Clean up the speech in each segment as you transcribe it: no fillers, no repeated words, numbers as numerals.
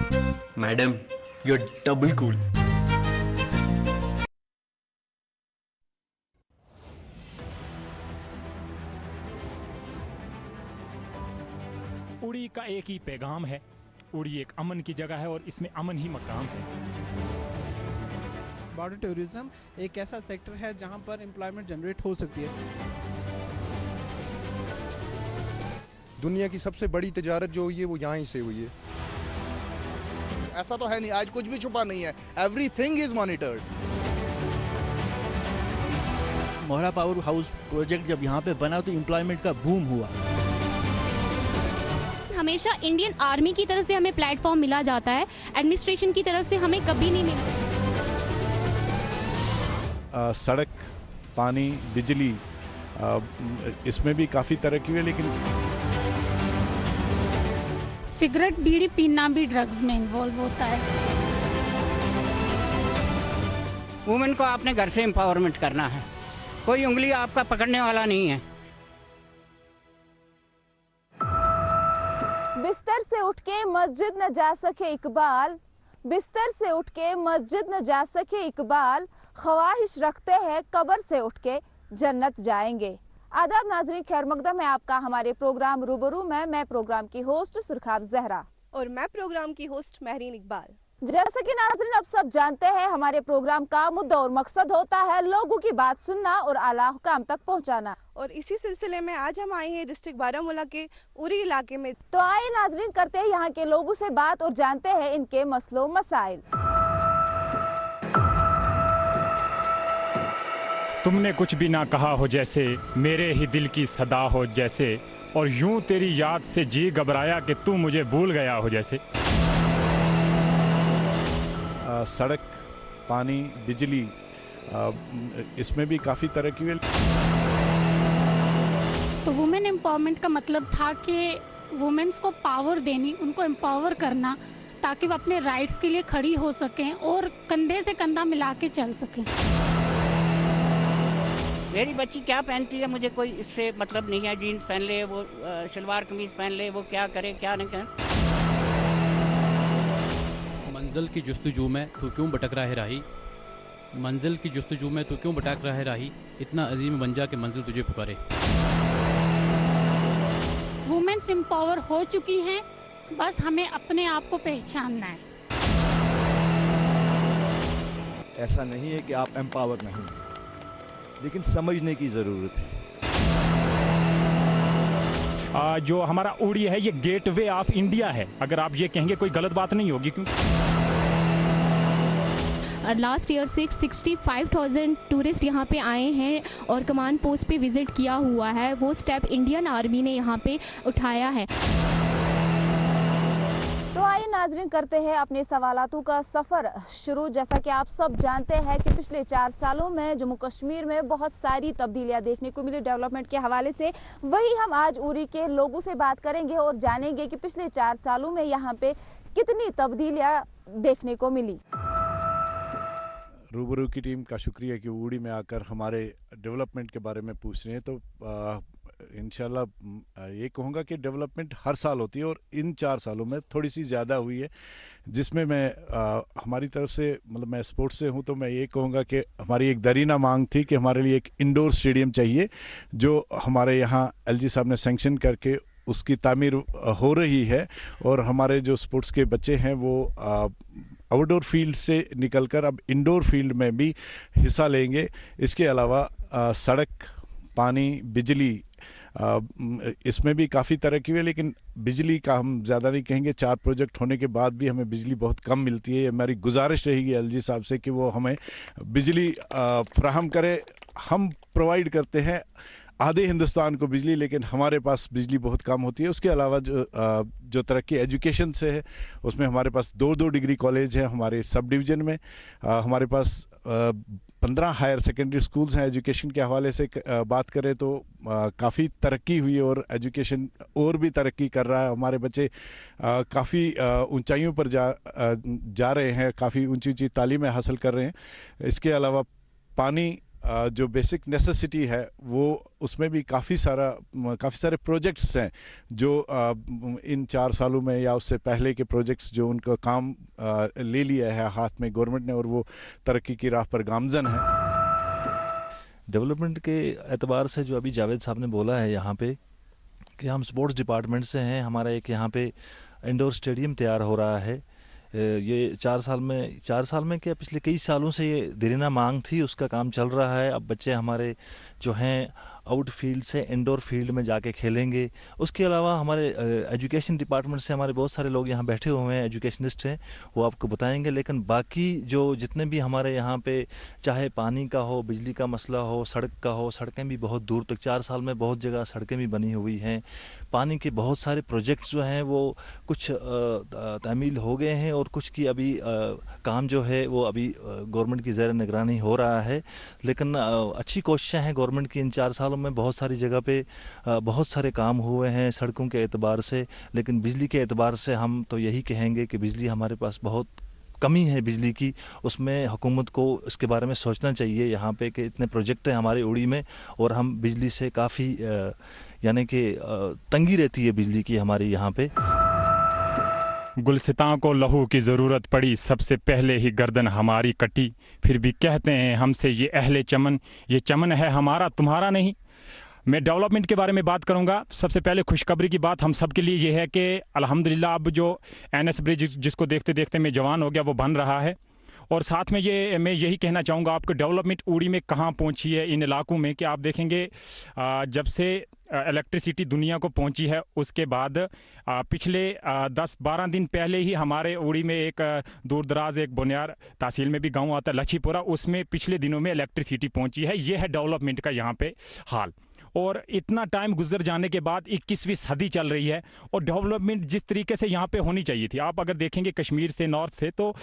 Madam, you are double cool. Uri का एक ही पैगाम है, उड़ी एक अमन की जगह है और इसमें अमन ही मकाम है। बॉर्डर टूरिज्म एक ऐसा सेक्टर है जहां पर एम्प्लॉयमेंट जनरेट हो सकती है। दुनिया की सबसे बड़ी तिजारत जो हुई है वो यहाँ ही से हुई है। ऐसा तो है नहीं, आज कुछ भी छुपा नहीं है, everything is monitored. Mohra power house project जब यहाँ पे बना तो एम्प्लॉयमेंट का बूम हुआ। हमेशा इंडियन आर्मी की तरफ से हमें प्लेटफॉर्म मिला जाता है, एडमिनिस्ट्रेशन की तरफ से हमें कभी नहीं मिला। सड़क, पानी, बिजली, इसमें भी काफी तरक्की हुई, लेकिन सिगरेट बीड़ी पीना भी ड्रग्स में इन्वॉल्व होता है। वुमेन को आपने घर से एम्पावरमेंट करना है, कोई उंगली आपका पकड़ने वाला नहीं है। बिस्तर से उठ के मस्जिद न जा सके इकबाल, बिस्तर से उठ के मस्जिद न जा सके इकबाल, ख्वाहिश रखते हैं कब्र से उठ के जन्नत जाएंगे। आदाब नाजरीन, खैर मकदम है आपका हमारे प्रोग्राम रूबरू में। मैं प्रोग्राम की होस्ट सुरखाब जहरा और मैं प्रोग्राम की होस्ट महरीन इकबाल। जैसा कि नाजरीन अब सब जानते हैं, हमारे प्रोग्राम का मुद्दा और मकसद होता है लोगों की बात सुनना और आला हुकाम तक पहुंचाना। और इसी सिलसिले में आज हम आए हैं डिस्ट्रिक्ट बारामूला के उरी इलाके में। तो आइए नाजरीन करते हैं यहाँ के लोगों से बात और जानते हैं इनके मसलों मसाइल। तुमने कुछ भी ना कहा हो जैसे, मेरे ही दिल की सदा हो जैसे, और यूं तेरी याद से जी घबराया कि तू मुझे भूल गया हो जैसे। सड़क, पानी, बिजली, इसमें भी काफी तरक्की हुई। तो वुमेन एम्पावरमेंट का मतलब था कि वुमेन्स को पावर देनी, उनको एम्पावर करना, ताकि वो अपने राइट्स के लिए खड़ी हो सकें और कंधे से कंधा मिला के चल सकें। मेरी बच्ची क्या पहनती है मुझे कोई इससे मतलब नहीं है, जीन्स पहन ले, वो शलवार कमीज पहन ले, वो क्या करे क्या नहीं करे। मंजिल की जुस्तजू में तू क्यों भटक रहा है राही, मंजिल की जुस्तजू में तू क्यों भटक रहा है राही, इतना अजीम बन जा के मंजिल तुझे पुकारे। वुमेन्स एम्पावर हो चुकी हैं, बस हमें अपने आप को पहचानना है। ऐसा नहीं है कि आप एम्पावर नहीं, लेकिन समझने की जरूरत है। जो हमारा उड़ी है ये गेटवे ऑफ इंडिया है, अगर आप ये कहेंगे कोई गलत बात नहीं होगी। क्योंकि लास्ट ईयर से 65,000 टूरिस्ट यहाँ पे आए हैं और कमांड पोस्ट पे विजिट किया हुआ है। वो स्टेप इंडियन आर्मी ने यहाँ पे उठाया है। तो आइए नाजरीन करते हैं अपने सवालातों का सफर शुरू। जैसा कि आप सब जानते हैं कि पिछले 4 सालों में जम्मू कश्मीर में बहुत सारी तब्दीलियां देखने को मिली डेवलपमेंट के हवाले से। वही हम आज उरी के लोगों से बात करेंगे और जानेंगे कि पिछले 4 सालों में यहाँ पे कितनी तब्दीलियां देखने को मिली। रूबरू की टीम का शुक्रिया कि उड़ी में आकर हमारे डेवलपमेंट के बारे में पूछ रहे हैं। तो इंशाल्लाह ये कहूँगा कि डेवलपमेंट हर साल होती है और इन 4 सालों में थोड़ी सी ज़्यादा हुई है, जिसमें मैं हमारी तरफ से मतलब मैं स्पोर्ट्स से हूँ, तो मैं ये कहूँगा कि हमारी एक दरीना मांग थी कि हमारे लिए एक इंडोर स्टेडियम चाहिए, जो हमारे यहाँ एलजी साहब ने सैंक्शन करके उसकी तामीर हो रही है। और हमारे जो स्पोर्ट्स के बच्चे हैं वो आउटडोर फील्ड से निकलकर अब इंडोर फील्ड में भी हिस्सा लेंगे। इसके अलावा सड़क, पानी, बिजली, इसमें भी काफ़ी तरक्की हुई है, लेकिन बिजली का हम ज़्यादा नहीं कहेंगे। 4 प्रोजेक्ट होने के बाद भी हमें बिजली बहुत कम मिलती है। हमारी गुजारिश रहेगी एलजी साहब से कि वो हमें बिजली फ्राहम करे। हम प्रोवाइड करते हैं आधे हिंदुस्तान को बिजली, लेकिन हमारे पास बिजली बहुत कम होती है। उसके अलावा जो तरक्की एजुकेशन से है, उसमें हमारे पास 2-2 डिग्री कॉलेज है हमारे सब डिवीज़न में। हमारे पास 15 हायर सेकेंडरी स्कूल्स हैं। एजुकेशन के हवाले से बात करें तो काफ़ी तरक्की हुई और एजुकेशन और भी तरक्की कर रहा है। हमारे बच्चे काफ़ी ऊंचाइयों पर जा रहे हैं, काफ़ी ऊंची ऊंची तालीमें हासिल कर रहे हैं। इसके अलावा पानी जो बेसिक नेसेसिटी है वो उसमें भी काफ़ी सारे प्रोजेक्ट्स हैं जो इन 4 सालों में या उससे पहले के प्रोजेक्ट्स जो उनका काम ले लिया है हाथ में गवर्नमेंट ने और वो तरक्की की राह पर गामजन है। डेवलपमेंट के एतबार से जो अभी जावेद साहब ने बोला है यहाँ पे कि हम स्पोर्ट्स डिपार्टमेंट से हैं, हमारा एक यहाँ पे इंडोर स्टेडियम तैयार हो रहा है। ये 4 साल में क्या पिछले कई सालों से ये देरीना मांग थी, उसका काम चल रहा है। अब बच्चे हमारे जो हैं आउटफील्ड से इंडोर फील्ड में जाके खेलेंगे। उसके अलावा हमारे एजुकेशन डिपार्टमेंट से हमारे बहुत सारे लोग यहाँ बैठे हुए हैं, एजुकेशनिस्ट हैं, वो आपको बताएंगे। लेकिन बाकी जो जितने भी हमारे यहाँ पे चाहे पानी का हो, बिजली का मसला हो, सड़क का हो, सड़कें भी बहुत दूर तक 4 साल में बहुत जगह सड़कें भी बनी हुई हैं। पानी के बहुत सारे प्रोजेक्ट्स जो हैं वो कुछ तामील हो गए हैं और कुछ की अभी काम जो है वो अभी गवर्नमेंट की ज़ेर निगरानी हो रहा है। लेकिन अच्छी कोशिशें हैं गवर्नमेंट की। इन 4 सालों में बहुत सारी जगह पे बहुत सारे काम हुए हैं सड़कों के एतबार से। लेकिन बिजली के एतबार से हम तो यही कहेंगे कि बिजली हमारे पास बहुत कमी है बिजली की। उसमें हुकूमत को इसके बारे में सोचना चाहिए यहाँ पे कि इतने प्रोजेक्ट हैं हमारे उड़ी में और हम बिजली से काफ़ी यानी कि तंगी रहती है बिजली की हमारी यहाँ पे। गुलसितां को लहू की ज़रूरत पड़ी, सबसे पहले ही गर्दन हमारी कटी। फिर भी कहते हैं हमसे ये अहले चमन, ये चमन है हमारा तुम्हारा नहीं। मैं डेवलपमेंट के बारे में बात करूंगा। सबसे पहले खुशखबरी की बात हम सब के लिए ये है कि अल्हम्दुलिल्लाह अब जो NS ब्रिज जिसको देखते देखते मैं जवान हो गया वो बन रहा है। और साथ में ये मैं यही कहना चाहूँगा आपको, डेवलपमेंट उड़ी में कहाँ पहुँची है इन इलाकों में कि आप देखेंगे जब से इलेक्ट्रिसिटी दुनिया को पहुंची है उसके बाद पिछले 10-12 दिन पहले ही हमारे उड़ी में एक दूर दराज एक बुनियार तहसील में भी गांव आता है लच्छीपुरा, उसमें पिछले दिनों में इलेक्ट्रिसिटी पहुंची है। ये है डेवलपमेंट का यहाँ पे हाल। और इतना टाइम गुजर जाने के बाद 21वीं सदी चल रही है और डेवलपमेंट जिस तरीके से यहाँ पे होनी चाहिए थी, आप अगर देखेंगे कश्मीर से नॉर्थ से तो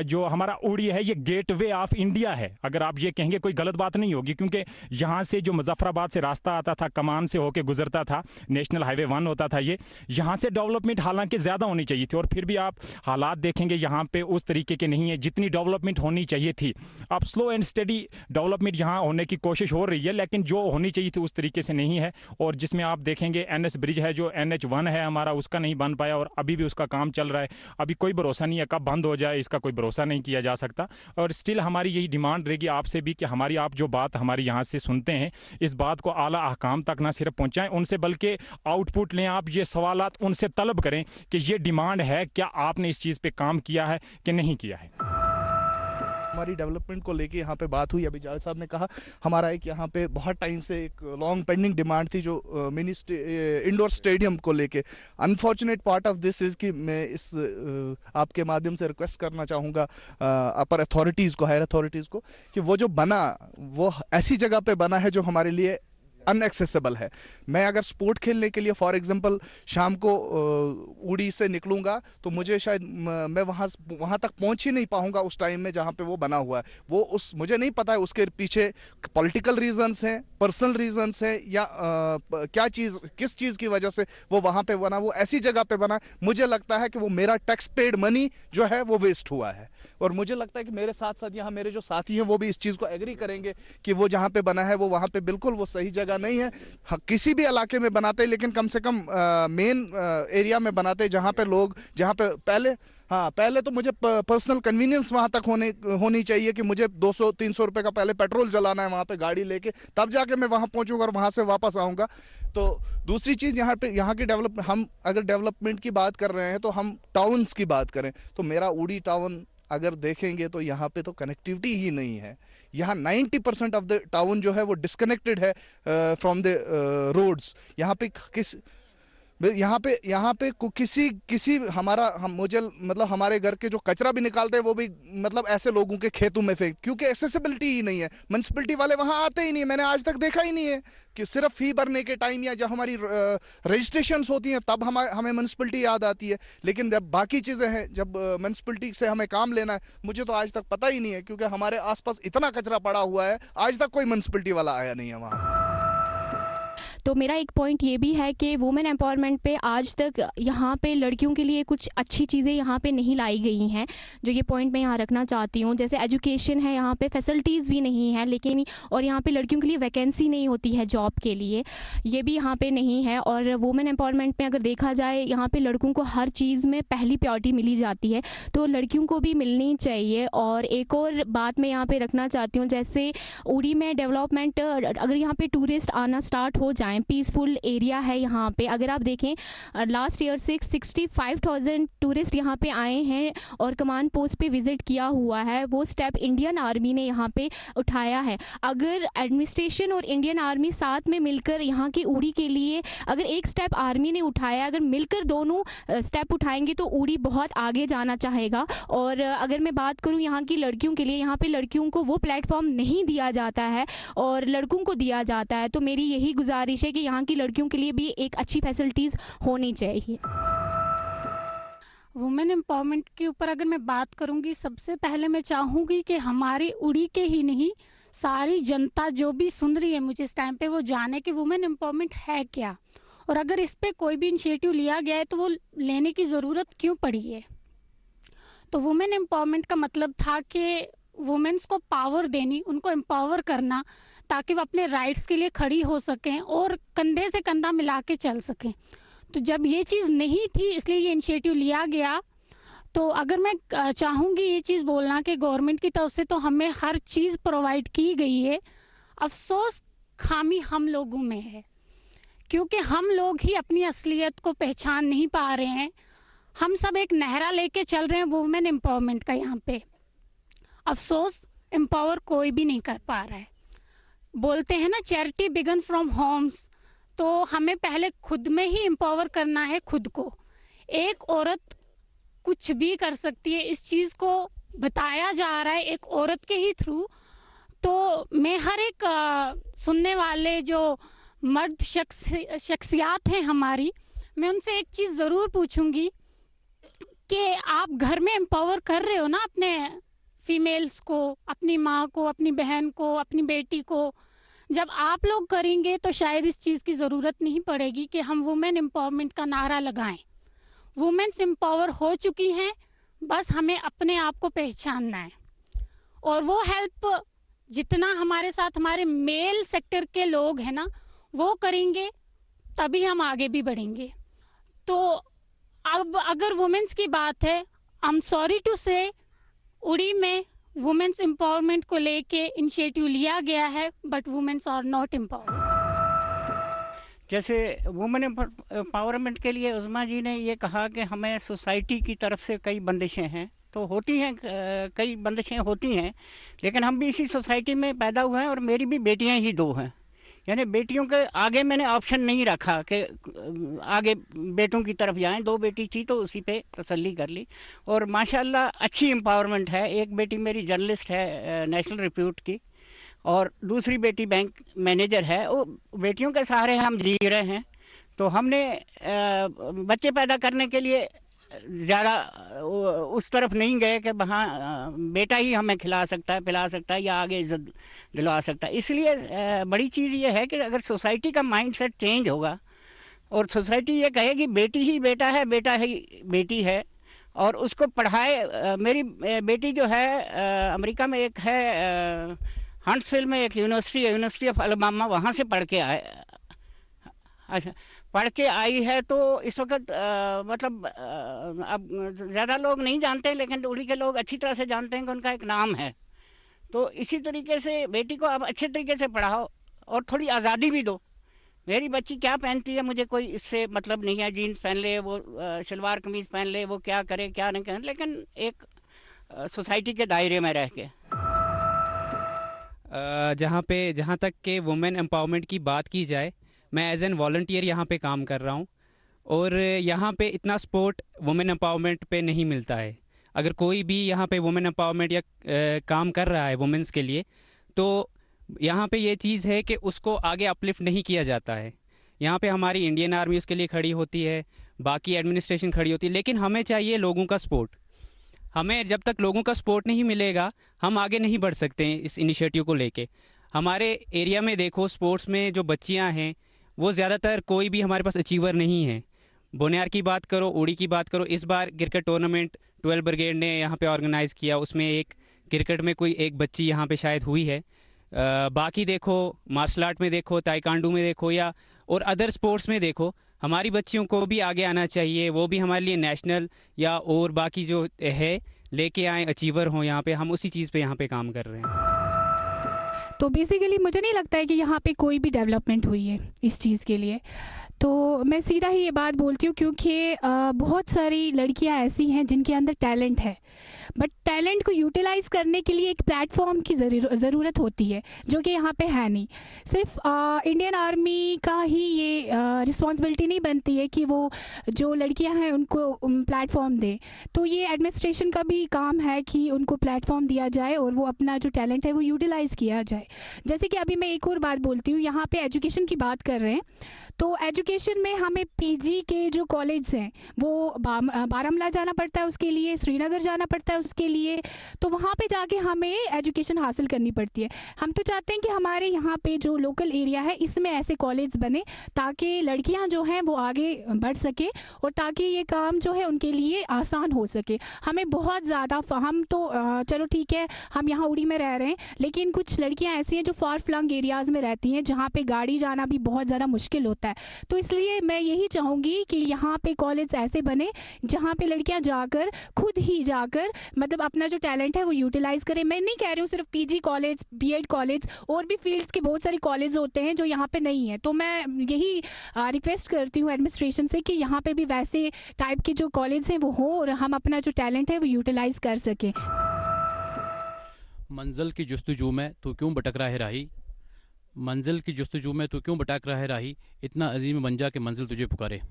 जो हमारा उड़ी है ये गेटवे ऑफ इंडिया है। अगर आप ये कहेंगे कोई गलत बात नहीं होगी, क्योंकि यहाँ से जो मुजफ्फराबाद से रास्ता आता था, कमान से होके गुजरता था, नेशनल हाईवे 1 होता था, ये यहाँ से डेवलपमेंट हालांकि ज़्यादा होनी चाहिए थी। और फिर भी आप हालात देखेंगे यहाँ पे उस तरीके के नहीं है जितनी डेवलपमेंट होनी चाहिए थी। अब स्लो एंड स्टडी डेवलपमेंट यहाँ होने की कोशिश हो रही है, लेकिन जो होनी चाहिए थी उस तरीके से नहीं है। और जिसमें आप देखेंगे NS ब्रिज है जो NH1 है हमारा, उसका नहीं बन पाया और अभी भी उसका काम चल रहा है। अभी कोई भरोसा नहीं है कब बंद हो जाए, इसका कोई भरोसा नहीं किया जा सकता। और स्टिल हमारी यही डिमांड रहेगी आपसे भी कि हमारी आप जो बात हमारी यहाँ से सुनते हैं इस बात को आला अहकाम तक ना सिर्फ पहुँचाएं उनसे, बल्कि आउटपुट लें। आप ये सवालात उनसे तलब करें कि ये डिमांड है, क्या आपने इस चीज़ पे काम किया है कि नहीं किया है। हमारी डेवलपमेंट को लेके यहाँ पे बात हुई। अभी जावेद साहब ने कहा हमारा एक यहाँ पे बहुत टाइम से एक लॉन्ग पेंडिंग डिमांड थी जो इंडोर स्टेडियम को लेके। Unfortunate part of this is कि मैं इस आपके माध्यम से रिक्वेस्ट करना चाहूँगा अपर अथॉरिटीज़ को, हायर अथॉरिटीज़ को, कि वो जो बना वो ऐसी जगह पे बना है जो हमारे लिए अनएक्सेसिबल है। मैं अगर स्पोर्ट खेलने के लिए फॉर एग्जांपल शाम को उड़ी से निकलूंगा तो मुझे शायद मैं वहां तक पहुंच ही नहीं पाऊंगा उस टाइम में जहां पे वो बना हुआ है। वो उस मुझे नहीं पता है उसके पीछे पॉलिटिकल रीजंस हैं, पर्सनल रीजंस हैं या क्या चीज किस चीज की वजह से वो वहां पे बना, वो ऐसी जगह पे बना। मुझे लगता है कि वो मेरा टैक्स पेड मनी जो है वो वेस्ट हुआ है। और मुझे लगता है कि मेरे साथ साथ यहाँ मेरे जो साथी हैं वो भी इस चीज को एग्री करेंगे कि वो जहां पे बना है वो वहां पे बिल्कुल वो सही जगह नहीं है। किसी भी इलाके में बनाते लेकिन कम से कम मेन एरिया में बनाते जहां पे लोग, जहां पे पहले तो मुझे पर्सनल कन्वीनियंस वहां तक होनी चाहिए कि मुझे 200-300 रुपए का पहले पेट्रोल जलाना है वहां पे गाड़ी लेके, तब जाके मैं वहां पहुंचूंगा और वहां से वापस आऊंगा। तो दूसरी चीज यहाँ की डेवलपमेंट, हम अगर डेवलपमेंट की बात कर रहे हैं तो हम टाउन्स की बात करें तो मेरा उड़ी टाउन अगर देखेंगे तो यहाँ पे तो कनेक्टिविटी ही नहीं है। यहाँ 90% ऑफ द टाउन जो है वो डिस्कनेक्टेड है फ्रॉम द रोड्स। यहाँ पे किसी मुझे मतलब हमारे घर के जो कचरा भी निकालते हैं वो भी मतलब ऐसे लोगों के खेतों में फेंक, क्योंकि एक्सेसिबिलिटी ही नहीं है। म्युनिसिपैलिटी वाले वहां आते ही नहीं, मैंने आज तक देखा ही नहीं है कि सिर्फ फी भरने के टाइम या जब हमारी रजिस्ट्रेशंस होती हैं तब हमें म्युनिसिपैलिटी याद आती है। लेकिन जब बाकी चीजें हैं, जब म्युनिसिपैलिटी से हमें काम लेना है, मुझे तो आज तक पता ही नहीं है, क्योंकि हमारे आसपास इतना कचरा पड़ा हुआ है, आज तक कोई म्युनिसिपैलिटी वाला आया नहीं है वहां। तो मेरा एक पॉइंट ये भी है कि वुमेन एम्पावरमेंट पे आज तक यहाँ पे लड़कियों के लिए कुछ अच्छी चीज़ें यहाँ पे नहीं लाई गई हैं, जो ये पॉइंट मैं यहाँ रखना चाहती हूँ। जैसे एजुकेशन है, यहाँ पे फैसिलिटीज़ भी नहीं है, लेकिन और यहाँ पे लड़कियों के लिए वैकेंसी नहीं होती है जॉब के लिए, ये भी यहाँ पे नहीं है। और वुमेन एम्पावरमेंट में अगर देखा जाए, यहाँ पे लड़कों को हर चीज़ में पहली प्रायोरिटी मिली जाती है, तो लड़कियों को भी मिलनी चाहिए। और एक और बात मैं यहाँ पे रखना चाहती हूँ, जैसे उड़ी में डेवलपमेंट, अगर यहाँ पे टूरिस्ट आना स्टार्ट हो जाएं, पीसफुल एरिया है यहाँ पे। अगर आप देखें लास्ट ईयर से 65,000 टूरिस्ट यहाँ पे आए हैं और कमांड पोस्ट पे विजिट किया हुआ है। वो स्टेप इंडियन आर्मी ने यहाँ पे उठाया है। अगर एडमिनिस्ट्रेशन और इंडियन आर्मी साथ में मिलकर यहाँ की उड़ी के लिए, अगर एक स्टेप आर्मी ने उठाया, अगर मिलकर दोनों स्टेप उठाएंगे तो उड़ी बहुत आगे जाना चाहेगा। और अगर मैं बात करूँ यहाँ की लड़कियों के लिए, यहाँ पे लड़कियों को वो प्लेटफॉर्म नहीं दिया जाता है और लड़कों को दिया जाता है। तो मेरी यही गुजारिश है कि यहाँ की लड़कियों के लिए भी एक अच्छी फैसिलिटीज़ होनी चाहिए। वुमेन एम्पावरमेंट के ऊपर अगर मैं बात करूंगी, सबसे पहले मैं चाहूंगी कि हमारी उड़ी के ही नहीं, सारी जनता जो भी सुन रही है मुझे इस टाइम पे, वो जाने कि वुमेन एम्पावरमेंट है क्या, और अगर इस पे कोई भी इनिशिएटिव लिया गया है तो वो लेने की ज़रूरत क्यों पड़ी है। तो वुमेन एम्पावरमेंट का मतलब था कि वुमेन्स को पावर देनी, उनको एम्पावर करना, ताकि वो अपने राइट्स के लिए खड़ी हो सकें और कंधे से कंधा मिला के चल सकें। तो जब ये चीज़ नहीं थी, इसलिए ये इनिशिएटिव लिया गया। तो अगर मैं चाहूँगी ये चीज़ बोलना कि गवर्नमेंट की तरफ से तो हमें हर चीज़ प्रोवाइड की गई है, अफसोस खामी हम लोगों में है, क्योंकि हम लोग ही अपनी असलियत को पहचान नहीं पा रहे हैं। हम सब एक नहरा लेके चल रहे हैं वुमेन एम्पावरमेंट का यहाँ पे। अफसोस एम्पावर कोई भी नहीं कर पा रहा है। बोलते हैं ना, चैरिटी बिगन फ्रॉम होम्स, तो हमें पहले खुद में ही एम्पावर करना है खुद को। एक औरत कुछ भी कर सकती है, इस चीज़ को बताया जा रहा है एक औरत के ही थ्रू। तो मैं हर एक सुनने वाले जो मर्द शख्सियात हैं हमारी, मैं उनसे एक चीज़ ज़रूर पूछूंगी कि आप घर में एम्पावर कर रहे हो ना अपने फीमेल्स को, अपनी माँ को, अपनी बहन को, अपनी बेटी को। जब आप लोग करेंगे तो शायद इस चीज़ की ज़रूरत नहीं पड़ेगी कि हम वुमेन एम्पावरमेंट का नारा लगाएं। वुमेन्स एम्पावर हो चुकी हैं, बस हमें अपने आप को पहचानना है। और वो हेल्प जितना हमारे साथ हमारे मेल सेक्टर के लोग हैं ना, वो करेंगे, तभी हम आगे भी बढ़ेंगे। तो अब अगर वुमेन्स की बात है, आई एम सॉरी टू से, उड़ी में वुमेन्स एम्पावरमेंट को लेके इनिशिएटिव लिया गया है, but womens are not empowered. जैसे वुमेन एम्पावरमेंट के लिए उज़मा जी ने ये कहा कि हमें सोसाइटी की तरफ से कई बंदिशें हैं, तो होती हैं, कई बंदिशें होती हैं, लेकिन हम भी इसी सोसाइटी में पैदा हुए हैं और मेरी भी बेटियां ही 2 हैं। यानी बेटियों के आगे मैंने ऑप्शन नहीं रखा कि आगे बेटों की तरफ जाएं। 2 बेटी थी तो उसी पे तसल्ली कर ली, और माशाल्लाह अच्छी एम्पावरमेंट है। एक बेटी मेरी जर्नलिस्ट है नेशनल रिप्यूट की, और दूसरी बेटी बैंक मैनेजर है। वो बेटियों के सहारे हम जी रहे हैं। तो हमने बच्चे पैदा करने के लिए ज़्यादा उस तरफ नहीं गए कि हाँ बेटा ही हमें खिला सकता है, पिला सकता है या आगे इज्जत दिलवा सकता है। इसलिए बड़ी चीज़ ये है कि अगर सोसाइटी का माइंडसेट चेंज होगा और सोसाइटी ये कहेगी बेटी ही बेटा है, बेटा ही बेटी है, और उसको पढ़ाए। मेरी बेटी जो है अमेरिका में एक है हंट्सविल में एक यूनिवर्सिटी ऑफ अलबामा, वहाँ से पढ़ के आए। अच्छा, पढ़ के आई है। तो इस वक्त मतलब अब ज़्यादा लोग नहीं जानते, लेकिन उड़ी के लोग अच्छी तरह से जानते हैं कि उनका एक नाम है। तो इसी तरीके से बेटी को अब अच्छे तरीके से पढ़ाओ और थोड़ी आज़ादी भी दो। मेरी बच्ची क्या पहनती है मुझे कोई इससे मतलब नहीं है, जीन्स पहन ले, वो शलवार कमीज़ पहन ले, वो क्या करे क्या नहीं करे, लेकिन एक सोसाइटी के दायरे में रह के। जहाँ तक के वुमेन एम्पावरमेंट की बात की जाए, मैं एज एन वॉलंटियर यहाँ पे काम कर रहा हूँ, और यहाँ पे इतना सपोर्ट वुमेन एम्पावरमेंट पे नहीं मिलता है। अगर कोई भी यहाँ पे वुमेन एम्पावरमेंट या काम कर रहा है वुमेन्स के लिए, तो यहाँ पे ये चीज़ है कि उसको आगे अपलिफ्ट नहीं किया जाता है। यहाँ पे हमारी इंडियन आर्मी उसके लिए खड़ी होती है, बाकी एडमिनिस्ट्रेशन खड़ी होती है, लेकिन हमें चाहिए लोगों का सपोर्ट। हमें जब तक लोगों का सपोर्ट नहीं मिलेगा, हम आगे नहीं बढ़ सकते हैं इस इनिशिएटिव को लेके। हमारे एरिया में देखो, स्पोर्ट्स में जो बच्चियाँ हैं वो ज़्यादातर कोई भी हमारे पास अचीवर नहीं है। बोनियार की बात करो, उड़ी की बात करो, इस बार क्रिकेट टूर्नामेंट 12 ब्रिगेड ने यहाँ पे ऑर्गेनाइज़ किया, उसमें एक क्रिकेट में कोई एक बच्ची यहाँ पे शायद हुई है। बाकी देखो, मार्शल आर्ट में देखो, ताइक्वांडो में देखो, या और अदर स्पोर्ट्स में देखो, हमारी बच्चियों को भी आगे आना चाहिए। वो भी हमारे लिए नेशनल या और बाकी जो है लेके आए, अचीवर हों यहाँ पे। हम उसी चीज़ पे यहाँ पे काम कर रहे हैं। तो बेसिकली मुझे नहीं लगता है कि यहाँ पे कोई भी डेवलपमेंट हुई है इस चीज़ के लिए। तो मैं सीधा ही ये बात बोलती हूँ, क्योंकि बहुत सारी लड़कियाँ ऐसी हैं जिनके अंदर टैलेंट है, बट टैलेंट को यूटिलाइज करने के लिए एक प्लेटफॉर्म की ज़रूरत होती है, जो कि यहाँ पे है नहीं। सिर्फ इंडियन आर्मी का ही ये रिस्पॉन्सिबिलिटी नहीं बनती है कि वो जो लड़कियाँ हैं उनको प्लेटफॉर्म दे। तो ये एडमिनिस्ट्रेशन का भी काम है कि उनको प्लेटफॉर्म दिया जाए और वो अपना जो टैलेंट है वो यूटिलाइज किया जाए। जैसे कि अभी मैं एक और बात बोलती हूँ, यहाँ पे एजुकेशन की बात कर रहे हैं, तो एजुकेशन में हमें पीजी के जो कॉलेज हैं वो बारामूला जाना पड़ता है, उसके लिए श्रीनगर जाना पड़ता है उसके लिए, तो वहाँ पे जाके हमें एजुकेशन हासिल करनी पड़ती है। हम तो चाहते हैं कि हमारे यहाँ पे जो लोकल एरिया है इसमें ऐसे कॉलेज बने ताकि लड़कियाँ जो हैं वो आगे बढ़ सके और ताकि ये काम जो है उनके लिए आसान हो सके। हमें बहुत ज़्यादा, हम तो चलो ठीक है हम यहाँ उड़ी में रह रहे हैं, लेकिन कुछ लड़कियाँ ऐसी हैं जो फार फ्लंग एरियाज़ में रहती हैं जहाँ पे गाड़ी जाना भी बहुत ज़्यादा मुश्किल होता है। तो इसलिए मैं यही चाहूँगी कि यहाँ पे कॉलेज ऐसे बने जहाँ पे लड़कियाँ जाकर खुद ही जाकर मतलब अपना जो टैलेंट है वो यूटिलाइज करें। मैं नहीं कह रही हूँ सिर्फ पीजी कॉलेज, बीएड कॉलेज, और भी फील्ड्स के बहुत सारे कॉलेज होते हैं जो यहाँ पे नहीं है। तो मैं यही रिक्वेस्ट करती हूँ एडमिनिस्ट्रेशन से कि यहाँ पे भी वैसे टाइप के जो कॉलेज हैं वो हों और हम अपना जो टैलेंट है वो यूटिलाइज कर सकें। मंजिल की जुस्तजू में तू क्यों भटक रहा है राही, मंजिल की जुस्तजू में तू क्यों भटक रहा है राही, इतना अजीम बन जा कि मंजिल तुझे पुकारे।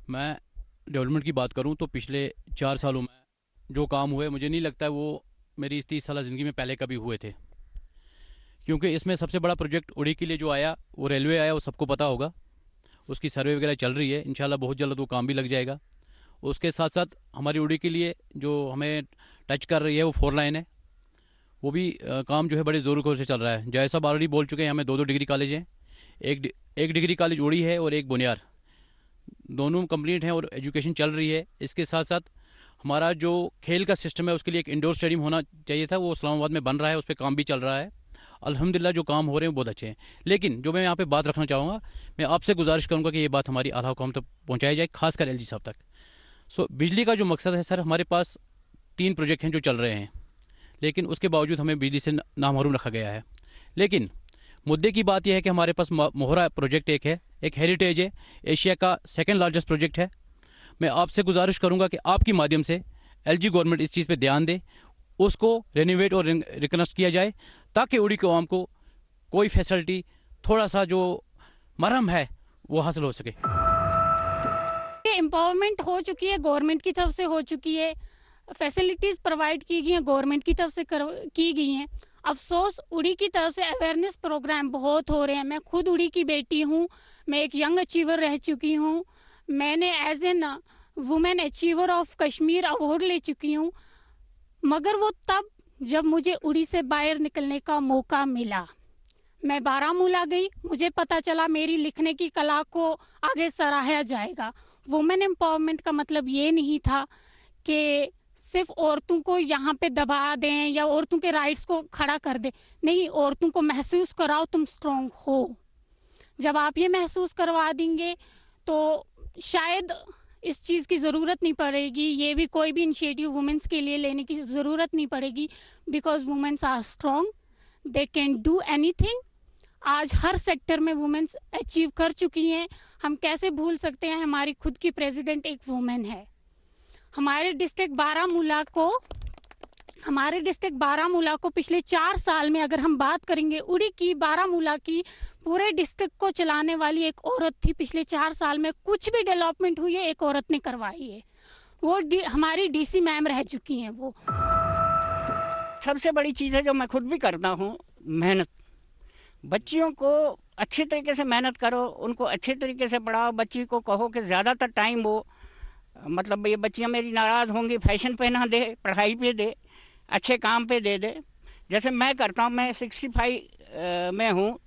मैं डेवलपमेंट की बात करूं तो पिछले 4 सालों में जो काम हुए, मुझे नहीं लगता है वो मेरी इस 30 साल ज़िंदगी में पहले कभी हुए थे, क्योंकि इसमें सबसे बड़ा प्रोजेक्ट उड़ी के लिए जो आया वो रेलवे आया, वो सबको पता होगा। उसकी सर्वे वगैरह चल रही है, इंशाल्लाह बहुत जल्द वो काम भी लग जाएगा। उसके साथ साथ हमारी उड़ी के लिए जो हमें टच कर रही है वो 4 लाइन है, वो भी काम जो है बड़े ज़ोर शोर से चल रहा है। जैसा ऑलरेडी बोल चुके हैं, हमें 2-2 डिग्री कॉलेज हैं, एक डिग्री कॉलेज उड़ी है और एक बोनियार, दोनों कंप्लीट हैं और एजुकेशन चल रही है। इसके साथ साथ हमारा जो खेल का सिस्टम है उसके लिए एक इंडोर स्टेडियम होना चाहिए था, वो इस्लामाबाद में बन रहा है, उस पर काम भी चल रहा है। अल्हम्दुलिल्लाह जो काम हो रहे हैं बहुत अच्छे हैं। लेकिन जो मैं यहाँ पे बात रखना चाहूँगा, मैं आपसे गुजारिश करूँगा कि ये बात हमारी आला हुकाम तक पहुँचाई जाए, खासकर एलजी साहब तक। बिजली का जो मकसद है सर, हमारे पास 3 प्रोजेक्ट हैं जो चल रहे हैं, लेकिन उसके बावजूद हमें बिजली से नामहरूम रखा गया है। लेकिन मुद्दे की बात यह है कि हमारे पास मोहरा प्रोजेक्ट एक हेरिटेज है, एशिया का 2nd लार्जेस्ट प्रोजेक्ट है। मैं आपसे गुजारिश करूंगा कि आपकी माध्यम से एलजी गवर्नमेंट इस चीज़ पे ध्यान दे, उसको रेनोवेट और रिकनेक्ट किया जाए, ताकि उड़ी के आवाम को कोई फैसिलिटी, थोड़ा सा जो मरहम है वो हासिल हो सके। एम्पावरमेंट हो चुकी है, गवर्नमेंट की तरफ से हो चुकी है, फैसिलिटीज प्रोवाइड की गई हैं गवर्नमेंट की तरफ से की गई हैं। अफसोस उड़ी की तरफ से अवेयरनेस प्रोग्राम बहुत हो रहे हैं। मैं खुद उड़ी की बेटी हूँ, मैं एक यंग अचीवर रह चुकी हूँ, मैंने as an women achiever of Kashmir award ले चुकी हूँ, मगर वो तब जब मुझे उड़ी से बाहर निकलने का मौका मिला। मैं बारामूला गई, मुझे पता चला मेरी लिखने की कला को आगे सराहा जाएगा। वुमेन एम्पावरमेंट का मतलब ये नहीं था कि सिर्फ औरतों को यहाँ पे दबा दें या औरतों के राइट्स को खड़ा कर दें, नहीं, औरतों को महसूस कराओ तुम स्ट्रांग हो। जब आप ये महसूस करवा देंगे तो शायद इस चीज़ की ज़रूरत नहीं पड़ेगी, ये भी कोई भी इनिशिएटिव वुमेन्स के लिए लेने की ज़रूरत नहीं पड़ेगी, because womens are strong, they can do anything. आज हर सेक्टर में वुमेन्स अचीव कर चुकी हैं। हम कैसे भूल सकते हैं, हमारी खुद की प्रेसिडेंट एक वुमेन है। हमारे डिस्ट्रिक्ट बारामूला को पिछले 4 साल में अगर हम बात करेंगे, उड़ी की, बारामूला की, पूरे डिस्ट्रिक्ट को चलाने वाली एक औरत थी। पिछले 4 साल में कुछ भी डेवलपमेंट हुई है एक औरत ने करवाई है, वो हमारी डीसी मैम रह चुकी हैं। वो सबसे बड़ी चीज़ है जो मैं खुद भी करता हूँ, मेहनत। बच्चियों को अच्छे तरीके से मेहनत करो, उनको अच्छे तरीके से पढ़ाओ। बच्ची को कहो कि ज़्यादातर टाइम वो, मतलब ये बच्चियाँ मेरी नाराज़ होंगी, फैशन पे ना दे, पढ़ाई पे दे, अच्छे काम पे दे दे। जैसे मैं करता हूँ, मैं 65 में हूँ,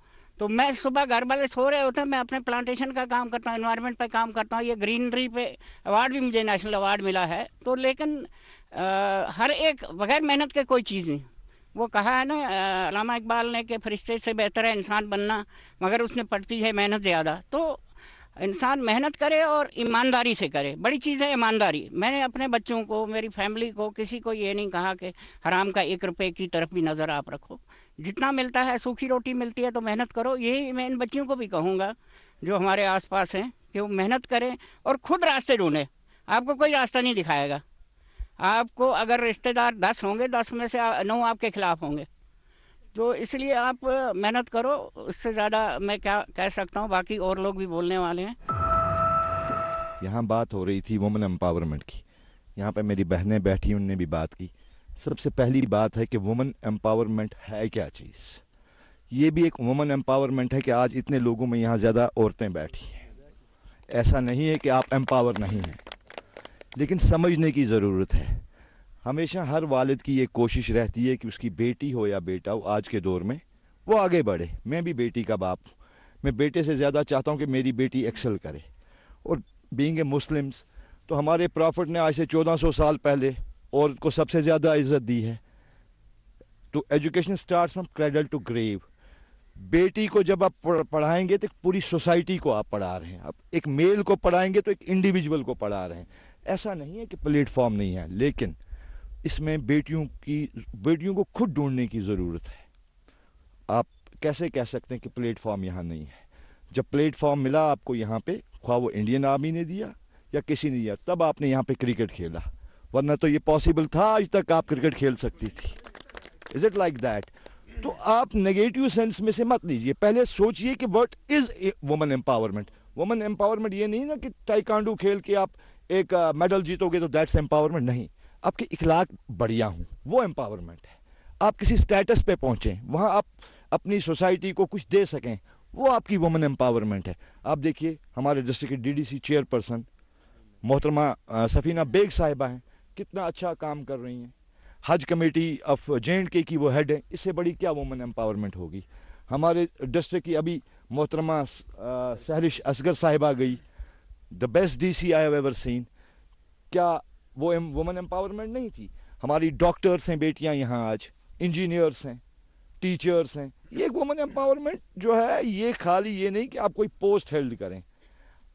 तो मैं सुबह घर वाले सो रहे होते हैं, मैं अपने प्लांटेशन का काम करता हूँ, एनवायरनमेंट पे काम करता हूँ। ये ग्रीनरी पे अवार्ड भी मुझे नेशनल अवार्ड मिला है। तो लेकिन हर एक बगैर मेहनत के कोई चीज़ नहीं। वो कहा है ना अल्लामा इकबाल ने कि फरिश्ते से बेहतर है इंसान बनना, मगर उसने पड़ती है मेहनत ज़्यादा। तो इंसान मेहनत करे और ईमानदारी से करे। बड़ी चीज़ है ईमानदारी। मैंने अपने बच्चों को, मेरी फैमिली को, किसी को ये नहीं कहा कि हराम का 1 रुपए की तरफ भी नज़र आप रखो। जितना मिलता है, सूखी रोटी मिलती है तो मेहनत करो। यही मैं इन बच्चियों को भी कहूँगा जो हमारे आसपास हैं कि वो मेहनत करें और खुद रास्ते ढूंढें। आपको कोई रास्ता नहीं दिखाएगा। आपको अगर रिश्तेदार 10 होंगे, 10 में से 9 आपके खिलाफ होंगे। तो इसलिए आप मेहनत करो। उससे ज़्यादा मैं क्या कह सकता हूँ, बाकी और लोग भी बोलने वाले हैं। यहाँ बात हो रही थी वुमेन एम्पावरमेंट की। यहाँ पे मेरी बहनें बैठी, उनने भी बात की। सबसे पहली बात है कि वुमेन एम्पावरमेंट है क्या चीज़। ये भी एक वुमेन एम्पावरमेंट है कि आज इतने लोगों में यहाँ ज़्यादा औरतें बैठी हैं। ऐसा नहीं है कि आप एम्पावर नहीं हैं, लेकिन समझने की ज़रूरत है। हमेशा हर वालिद की ये कोशिश रहती है कि उसकी बेटी हो या बेटा हो, आज के दौर में वो आगे बढ़े। मैं भी बेटी का बाप हूँ। मैं बेटे से ज़्यादा चाहता हूँ कि मेरी बेटी एक्सेल करे। और बीइंग ए मुस्लिम्स, तो हमारे प्रॉफिट ने आज से 1400 साल पहले औरत को सबसे ज़्यादा इज्जत दी है। तो education starts from cradle to grave. बेटी को जब आप पढ़ाएंगे तो पूरी सोसाइटी को आप पढ़ा रहे हैं। आप एक मेल को पढ़ाएंगे तो एक इंडिविजुअल को पढ़ा रहे हैं। ऐसा नहीं है कि प्लेटफॉर्म नहीं है, लेकिन इसमें बेटियों को खुद ढूंढने की ज़रूरत है। आप कैसे कह सकते हैं कि प्लेटफॉर्म यहाँ नहीं है? जब प्लेटफॉर्म मिला आपको यहाँ पे, ख्वाह वो इंडियन आर्मी ने दिया या किसी ने दिया, तब आपने यहाँ पे क्रिकेट खेला। वरना तो ये पॉसिबल था आज तक आप क्रिकेट खेल सकती थी। Is it like that? तो आप नेगेटिव सेंस में से मत लीजिए। पहले सोचिए कि what is women empowerment. Women empowerment ये नहीं ना कि टाइकांडो खेल के आप एक मेडल जीतोगे तो दैट्स एम्पावरमेंट। नहीं, आपके इखलाक बढ़िया हूं, वो एम्पावरमेंट है। आप किसी स्टेटस पे पहुंचे, वहां आप अपनी सोसाइटी को कुछ दे सकें, वो आपकी वुमेन एम्पावरमेंट है। आप देखिए हमारे डिस्ट्रिक्ट की डीडीसी चेयरपर्सन मोहतरमा सफीना बेग साहिबा हैं, कितना अच्छा काम कर रही हैं। हज कमेटी ऑफ J&K की वो हेड है। इससे बड़ी क्या वुमेन एम्पावरमेंट होगी? हमारे डिस्ट्रिक्ट की अभी मोहतरमा सहरिश असगर साहिबा गई, the best DC I have ever seen. क्या वो वुमेन एम्पावरमेंट नहीं थी? हमारी डॉक्टर्स हैं बेटियां यहाँ आज, इंजीनियर्स हैं, टीचर्स हैं। ये एक वुमेन एम्पावरमेंट जो है, ये खाली ये नहीं कि आप कोई पोस्ट हेल्ड करें।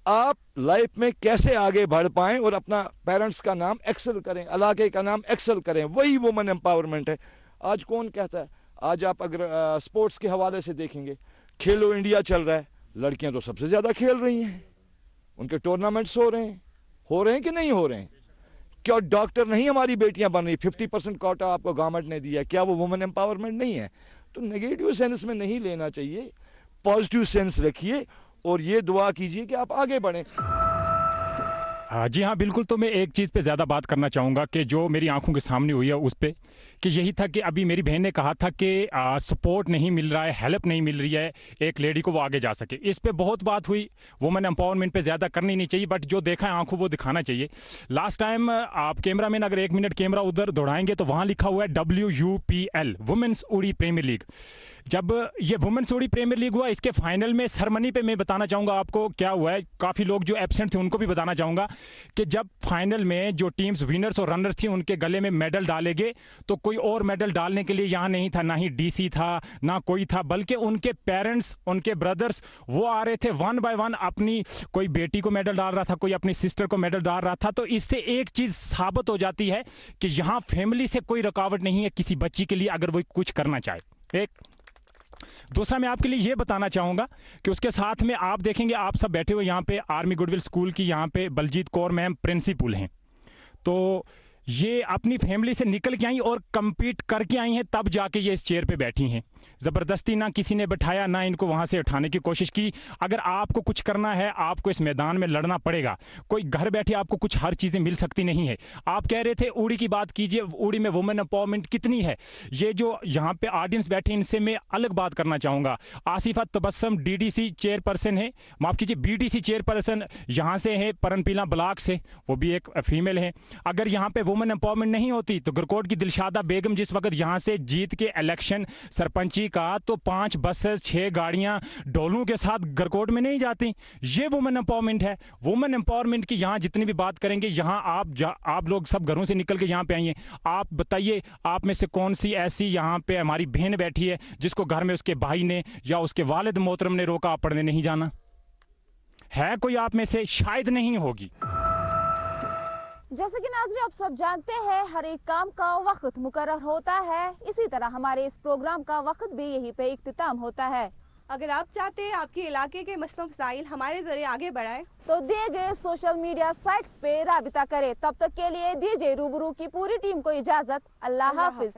आप लाइफ में कैसे आगे बढ़ पाएं और अपना पेरेंट्स का नाम एक्सेल करें, इलाके का नाम एक्सेल करें, वही वुमेन एम्पावरमेंट है। आज कौन कहता है? आज आप अगर स्पोर्ट्स के हवाले से देखेंगे, खेलो इंडिया चल रहा है, लड़कियां तो सबसे ज्यादा खेल रही हैं। उनके टूर्नामेंट्स हो रहे हैं कि नहीं हो रहे हैं? क्या डॉक्टर नहीं हमारी बेटियां बन रही? 50% कोटा आपको गवर्नमेंट ने दिया, क्या वो वुमेन एम्पावरमेंट नहीं है? तो नेगेटिव सेंस में नहीं लेना चाहिए, पॉजिटिव सेंस रखिए और ये दुआ कीजिए कि आप आगे बढ़ें। जी हाँ, बिल्कुल। तो मैं एक चीज़ पे ज़्यादा बात करना चाहूँगा कि जो मेरी आंखों के सामने हुई है उस पे, कि यही था कि अभी मेरी बहन ने कहा था कि सपोर्ट नहीं मिल रहा है, हेल्प नहीं मिल रही है एक लेडी को वो आगे जा सके। इस पे बहुत बात हुई। वुमेन एम्पावरमेंट पे ज़्यादा करनी नहीं चाहिए, बट जो देखा है आंखों वो दिखाना चाहिए। लास्ट टाइम आप कैमरा मैन अगर 1 मिनट कैमरा उधर दौड़ाएंगे तो वहाँ लिखा हुआ है WUPL, वुमेन्स उड़ी प्रीमियर लीग। जब ये वुमेन्स उड़ी प्रीमियर लीग हुआ, इसके फाइनल में सेरेमनी पे मैं बताना चाहूँगा आपको क्या हुआ है। काफ़ी लोग जो एब्सेंट थे उनको भी बताना चाहूँगा कि जब फाइनल में जो टीम्स विनर्स और रनर्स थी उनके गले में मेडल डाले गए, तो कोई और मेडल डालने के लिए यहाँ नहीं था, ना ही DC था, ना कोई था, बल्कि उनके पेरेंट्स, उनके ब्रदर्स वो आ रहे थे 1 बाय 1। अपनी कोई बेटी को मेडल डाल रहा था, कोई अपनी सिस्टर को मेडल डाल रहा था। तो इससे एक चीज़ साबित हो जाती है कि यहाँ फैमिली से कोई रुकावट नहीं है किसी बच्ची के लिए अगर वो कुछ करना चाहे। एक दूसरा मैं आपके लिए ये बताना चाहूँगा कि उसके साथ में आप देखेंगे, आप सब बैठे हुए यहाँ पे आर्मी गुडविल स्कूल की यहाँ पे बलजीत कौर मैम प्रिंसिपल हैं। तो ये अपनी फैमिली से निकल के आई और compete करके आई हैं, तब जाके ये इस चेयर पे बैठी हैं। ज़बरदस्ती ना किसी ने बैठाया, ना इनको वहाँ से उठाने की कोशिश की। अगर आपको कुछ करना है, आपको इस मैदान में लड़ना पड़ेगा। कोई घर बैठे आपको कुछ हर चीज़ें मिल सकती नहीं है। आप कह रहे थे उड़ी की बात कीजिए, उड़ी में वुमेन एम्पावरमेंट कितनी है। ये जो यहाँ पे ऑडियंस बैठे, इनसे मैं अलग बात करना चाहूँगा। आसिफा तबस्सम DDC चेयरपर्सन है, माफ़ कीजिए BDC चेयरपर्सन यहाँ से है, परनपीला ब्लॉक से, वो भी एक फीमेल है। अगर यहाँ पे वुमेन एम्पावरमेंट नहीं होती तो गरकोट की दिलशादा बेगम जिस वक्त यहाँ से जीत के इलेक्शन सरपंच कराची का तो 5 बसेस 6 गाड़ियां डोलू के साथ गरकोट में नहीं जाती। ये वुमेन एम्पावरमेंट है। वुमेन एम्पावरमेंट की यहाँ जितनी भी बात करेंगे, यहाँ आप लोग सब घरों से निकल के यहाँ पे आइए। आप बताइए, आप में से कौन सी ऐसी यहाँ पे हमारी बहन बैठी है जिसको घर में उसके भाई ने या उसके वालिद मोहतरम ने रोका आप पढ़ने नहीं जाना? है कोई आप में से? शायद नहीं होगी। जैसे कि नाज़रीन आप सब जानते हैं, हर एक काम का वक्त मुकर्रर होता है। इसी तरह हमारे इस प्रोग्राम का वक्त भी यहीं पे इख्तिताम होता है। अगर आप चाहते हैं आपके इलाके के मसला मसाइल हमारे जरिए आगे बढ़ाएं, तो दिए गए सोशल मीडिया साइट्स पे राबिता करें। तब तक के लिए दीजिए रूबरू की पूरी टीम को इजाजत। अल्लाह हाफिज।